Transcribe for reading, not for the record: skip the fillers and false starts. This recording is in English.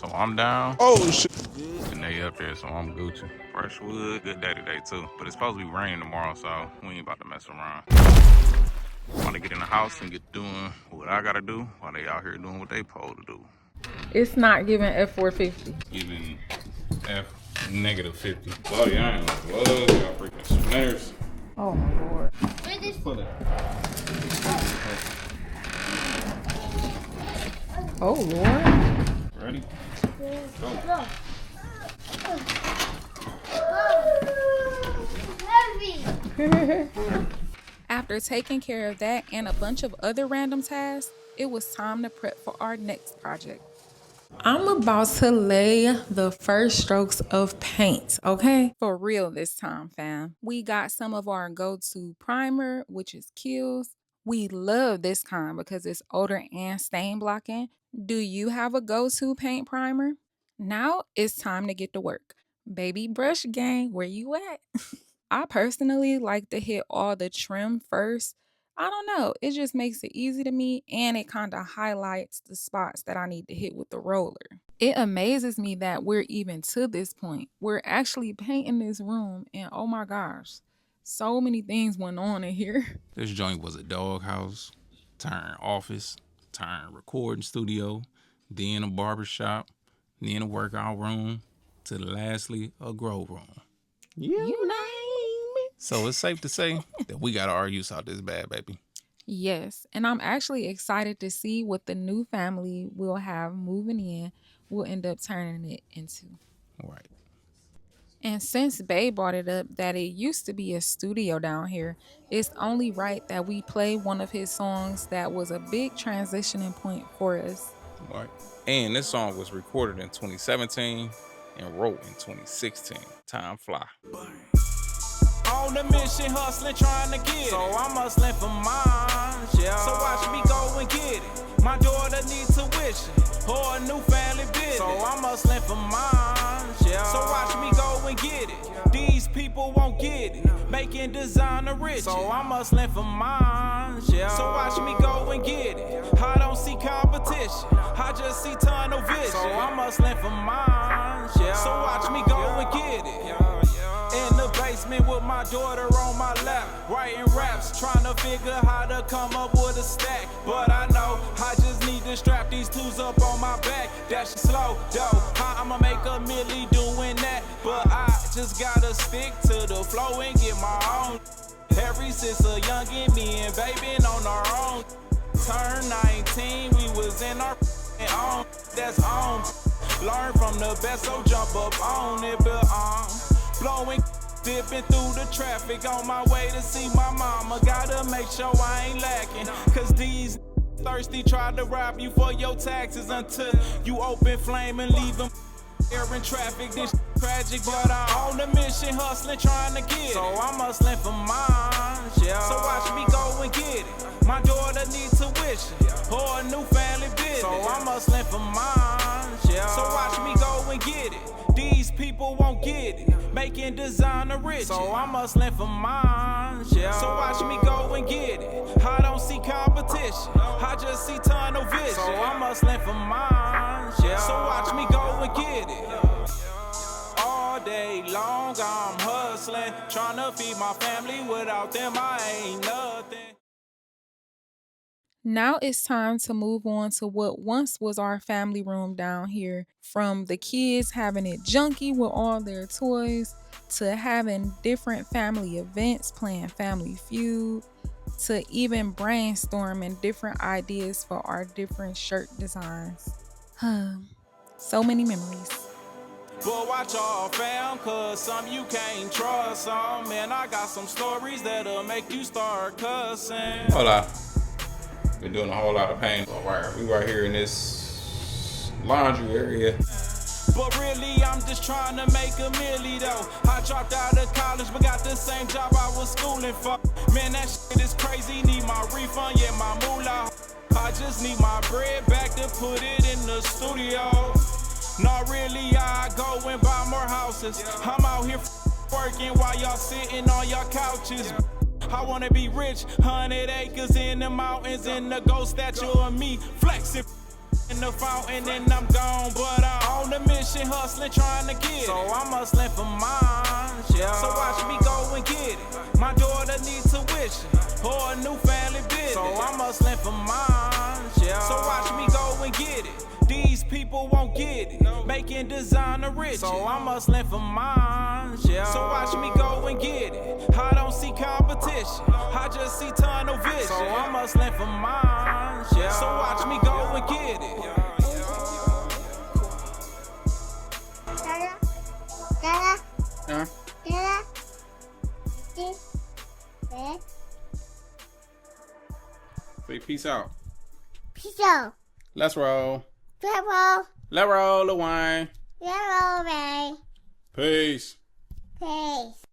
So I'm down. Oh shit. And they up there, so I'm Gucci. Fresh wood, good day today too. But it's supposed to be raining tomorrow, so we ain't about to mess around. I want to get in the house and get doing what I gotta do while they out here doing what they supposed to do. It's not giving F450. Giving F-50. Oh yeah, I ain't like gloves, y'all freaking snares. Oh my lord. Put it. Oh lord. Ready? Go. After taking care of that and a bunch of other random tasks, it was time to prep for our next project. I'm about to lay the first strokes of paint, okay? For real this time, fam. We got some of our go-to primer, which is Kills. We love this kind because it's odor and stain blocking. Do you have a go-to paint primer? Now it's time to get to work. Baby brush gang, where you at? I personally like to hit all the trim first. I don't know, it just makes it easy to me and it kind of highlights the spots that I need to hit with the roller. It amazes me that we're even to this point. We're actually painting this room and oh my gosh, so many things went on in here. This joint was a doghouse, turned office, turned recording studio, then a barbershop, then a workout room, to lastly a grow room. You name it. So it's safe to say that we got our use out this bad, baby. Yes, and I'm actually excited to see what the new family we'll have moving in will end up turning it into. Right. And since Bae brought it up that it used to be a studio down here, it's only right that we play one of his songs that was a big transitioning point for us. Right. And this song was recorded in 2017 and wrote in 2016. Time fly. On the mission, hustling, trying to get it. So I'm hustling for mine, yeah. So watch me go and get it. My daughter needs tuition or a new family business. So I'm hustling for mine, yeah. So watch me go and get it. These people won't get it. Making designer rich. So I'm hustling for mine, yeah. So watch me go and get it. I don't see competition. I just see tunnel vision. So I'm hustling for mine, yeah. So watch me go and get it. In the basement with my daughter on my lap, writing raps, trying to figure how to come up with a stack. But I know I just need to strap these twos up on my back. That shit slow, though. I'ma make a milli doing that. But I just gotta stick to the flow and get my own. Every since a youngin', me and baby on our own. Turn 19, we was in our own. That's on. Learn from the best, so jump up on it, but blowing, dipping through the traffic on my way to see my mama. Gotta make sure I ain't lacking, cause these thirsty try to rob you for your taxes until you open flame and leave them air in traffic. This tragic, but I'm on the mission, hustling, trying to get it. So I'm hustling for mine, yeah. So watch me go and get it. My daughter needs tuition or a new family business. So I'm hustling for mine, yeah. So watch me go and get it. These people won't get it. Making designer rich. So I'm hustling for mine, yeah. So watch me go and get it. I don't see competition. I just see tunnel vision. So I'm hustling for mine, yeah. So watch me go and get it. All day long I'm hustling, trying to feed my family. Without them I ain't nothing. Now it's time to move on to what once was our family room down here. From the kids having it junky with all their toys, to having different family events, playing Family Feud, to even brainstorming different ideas for our different shirt designs. So many memories. But watch all fam, cause some you can't trust. Some, man, I got some stories that'll make you start cussing. Hola. Been doing a whole lot of pain. We right here in this laundry area. But really, I'm just trying to make a milli though. I dropped out of college, but got the same job I was schooling for. Man, that shit is crazy. Need my refund, yeah, my moolah. I just need my bread back to put it in the studio. Not really, I go and buy more houses. I'm out here working while y'all sitting on your couches. I wanna be rich, 100 acres in the mountains, and the gold statue of me flexing in the fountain, and I'm gone. But I'm mission, hustling, trying to get it. So I'm hustling for mine, yeah. So watch me go and get it. My daughter needs tuition or a new family business. So I'm hustling for mine, yeah. So watch me go and get it. These people won't get it. Making designer rich. So I'm hustling for mine, yeah. So watch me go and get it. I don't see competition. I just see tunnel vision. So I'm hustling for mine, yeah. So watch me go and get it. Say peace out. Peace out. Let's roll. Travel. Let's roll the wine. Travel, man. Peace. Peace.